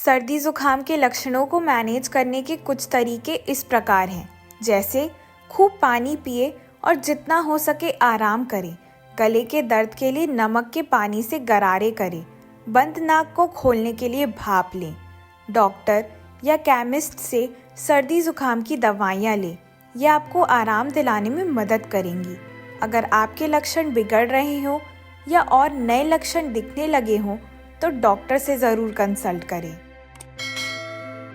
सर्दी जुकाम के लक्षणों को मैनेज करने के कुछ तरीके इस प्रकार हैं, जैसे खूब पानी पिए और जितना हो सके आराम करें। गले के दर्द के लिए नमक के पानी से गरारे करें। बंद नाक को खोलने के लिए भाप लें। डॉक्टर या केमिस्ट से सर्दी जुकाम की दवाइयाँ लें। यह आपको आराम दिलाने में मदद करेंगी। अगर आपके लक्षण बिगड़ रहे हों या और नए लक्षण दिखने लगे हों तो डॉक्टर से ज़रूर कंसल्ट करें।